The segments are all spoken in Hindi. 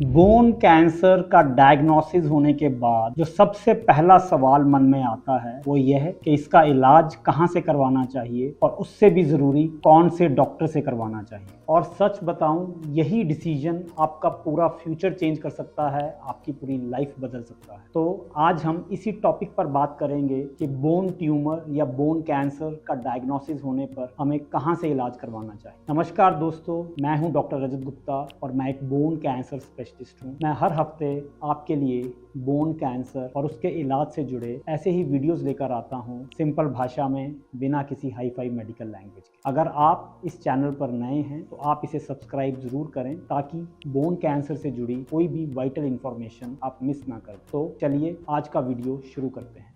बोन कैंसर का डायग्नोसिस होने के बाद जो सबसे पहला सवाल मन में आता है वो यह है कि इसका इलाज कहाँ से करवाना चाहिए और उससे भी ज़रूरी कौन से डॉक्टर से करवाना चाहिए। और सच बताऊं, यही डिसीजन आपका पूरा फ्यूचर चेंज कर सकता है, आपकी पूरी लाइफ बदल सकता है। तो आज हम इसी टॉपिक पर बात करेंगे कि बोन ट्यूमर या बोन कैंसर का डायग्नोसिस होने पर हमें कहाँ से इलाज करवाना चाहिए। नमस्कार दोस्तों, मैं हूं डॉक्टर रजत गुप्ता और मैं एक बोन कैंसर स्पेशलिस्ट हूं। मैं हर हफ्ते आपके लिए बोन कैंसर और उसके इलाज से जुड़े ऐसे ही वीडियोस लेकर आता हूं, सिंपल भाषा में, बिना किसी हाई फाई मेडिकल लैंग्वेज के। अगर आप इस चैनल पर नए हैं तो आप इसे सब्सक्राइब जरूर करें ताकि बोन कैंसर से जुड़ी कोई भी वाइटल इंफॉर्मेशन आप मिस ना करें। तो चलिए आज का वीडियो शुरू करते हैं।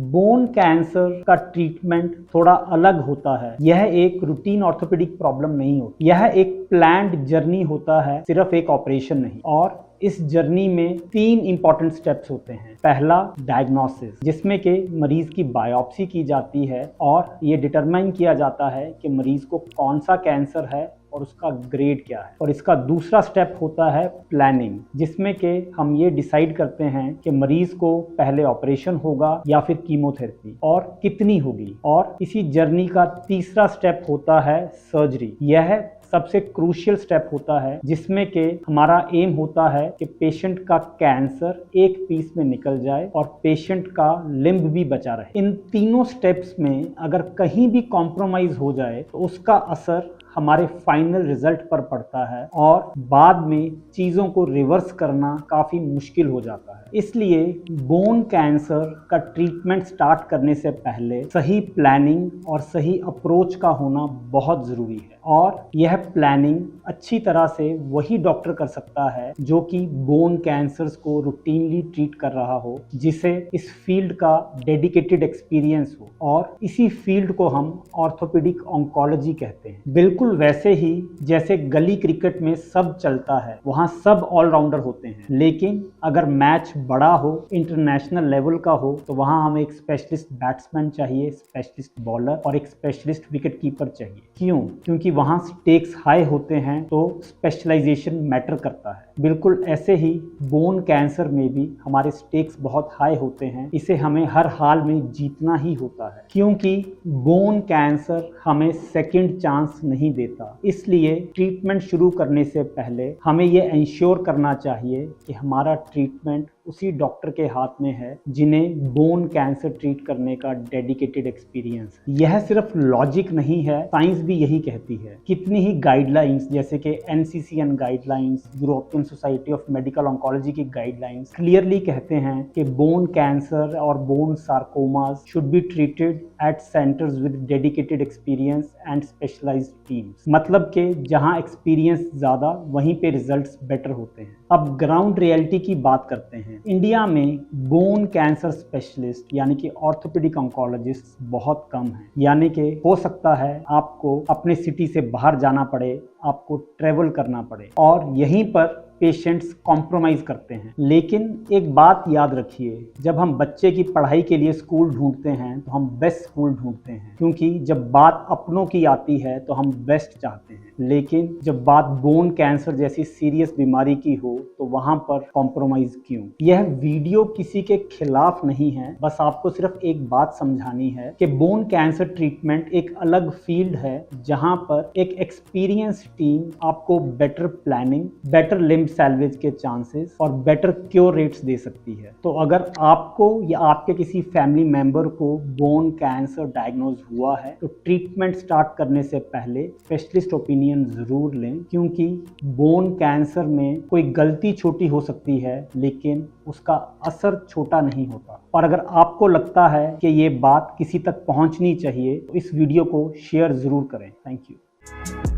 बोन कैंसर का ट्रीटमेंट थोड़ा अलग होता है। यह एक रूटीन ऑर्थोपेडिक प्रॉब्लम नहीं होती, यह एक प्लान्ड जर्नी होता है, सिर्फ एक ऑपरेशन नहीं। और इस जर्नी में 3 इंपॉर्टेंट स्टेप्स होते हैं। पहला, डायग्नोसिस, जिसमें कि मरीज की बायोप्सी की जाती है और ये डिटरमाइन किया जाता है कि मरीज को कौन सा कैंसर है और उसका ग्रेड क्या है। और इसका दूसरा स्टेप होता है प्लानिंग, जिसमें कि हम ये डिसाइड करते हैं कि मरीज को पहले ऑपरेशन होगा या फिर कीमोथेरेपी और कितनी होगी। और इसी जर्नी का तीसरा स्टेप होता है सर्जरी। यह सबसे क्रूशियल स्टेप होता है, जिसमें कि हमारा एम होता है कि पेशेंट का कैंसर एक पीस में निकल जाए और पेशेंट का लिम्ब भी बचा रहे। इन तीनों स्टेप्स में अगर कहीं भी कॉम्प्रोमाइज हो जाए तो उसका असर हमारे फाइनल रिजल्ट पर पड़ता है और बाद में चीज़ों को रिवर्स करना काफ़ी मुश्किल हो जाता है। इसलिए बोन कैंसर का ट्रीटमेंट स्टार्ट करने से पहले सही प्लानिंग और सही अप्रोच का होना बहुत ज़रूरी है। और यह प्लानिंग अच्छी तरह से वही डॉक्टर कर सकता है जो कि बोन कैंसर्स को रूटीनली ट्रीट कर रहा हो, जिसे इस फील्ड का डेडिकेटेड एक्सपीरियंस हो। और इसी फील्ड को हम ऑर्थोपेडिक ऑन्कोलॉजी कहते हैं। बिल्कुल वैसे ही जैसे गली क्रिकेट में सब चलता है, वहाँ सब ऑलराउंडर होते हैं, लेकिन अगर मैच बड़ा हो, इंटरनेशनल लेवल का हो, तो वहाँ हमें एक स्पेशलिस्ट बैट्समैन चाहिए, स्पेशलिस्ट बॉलर और एक स्पेशलिस्ट विकेट कीपर चाहिए। क्यों? क्योंकि वहाँ स्टेक्स हाई होते हैं, तो स्पेशलाइजेशन मैटर करता है। बिल्कुल ऐसे ही बोन कैंसर में भी हमारे स्टेक्स बहुत हाई होते हैं। इसे हमें हर हाल में जीतना ही होता है, क्योंकि बोन कैंसर हमें सेकंड चांस नहीं देता। इसलिए ट्रीटमेंट शुरू करने से पहले हमें ये इंश्योर करना चाहिए कि हमारा ट्रीटमेंट उसी डॉक्टर के हाथ में है जिन्हें बोन कैंसर ट्रीट करने का डेडिकेटेड एक्सपीरियंस है। यह सिर्फ लॉजिक नहीं है, साइंस भी यही कहती है। कितनी ही गाइडलाइंस जैसे कि NCCN guidelines, European society of medical oncology की गाइडलाइंस क्लियरली कहते हैं कि बोन कैंसर और bone sarcomas should be treated at centres with dedicated experience and specialised teams. मतलब कि जहां एक्सपीरियंस ज़्यादा, वहीं पे रिजल्ट्स बेटर होते हैं। अब ग्राउंड रियलिटी की बात करते हैं। इंडिया में बोन कैंसर स्पेशलिस्ट यानी कि ऑर्थोपेडिक ऑन्कोलॉजिस्ट बहुत कम हैं। यानी कि हो सकता है आपको अपने सिटी से बाहर जाना पड़े, आपको ट्रेवल करना पड़े और यहीं पर पेशेंट्स कॉम्प्रोमाइज करते हैं। लेकिन एक बात याद रखिए, जब हम बच्चे की पढ़ाई के लिए स्कूल ढूंढते हैं तो हम बेस्ट स्कूल ढूंढते हैं, क्योंकि जब बात अपनों की आती है तो हम बेस्ट चाहते हैं। लेकिन जब बात बोन कैंसर जैसी सीरियस बीमारी की हो तो वहां पर कॉम्प्रोमाइज क्यों? यह वीडियो किसी के खिलाफ नहीं है, बस आपको सिर्फ एक बात समझानी है कि बोन कैंसर ट्रीटमेंट एक अलग फील्ड है, जहां पर एक एक्सपीरियंस टीम आपको better planning, better limb salvage के चांसेस और बेटर क्योर रेट्स दे सकती है। तो अगर आपको या आपके किसी फैमिली मेंबर को बोन कैंसर डायग्नोज हुआ है तो ट्रीटमेंट स्टार्ट करने से पहले स्पेशलिस्ट ओपिनियन जरूर लें, क्योंकि बोन कैंसर में कोई गलती छोटी हो सकती है लेकिन उसका असर छोटा नहीं होता। और अगर आपको लगता है कि ये बात किसी तक पहुंचनी चाहिए तो इस वीडियो को शेयर जरूर करें। Thank you.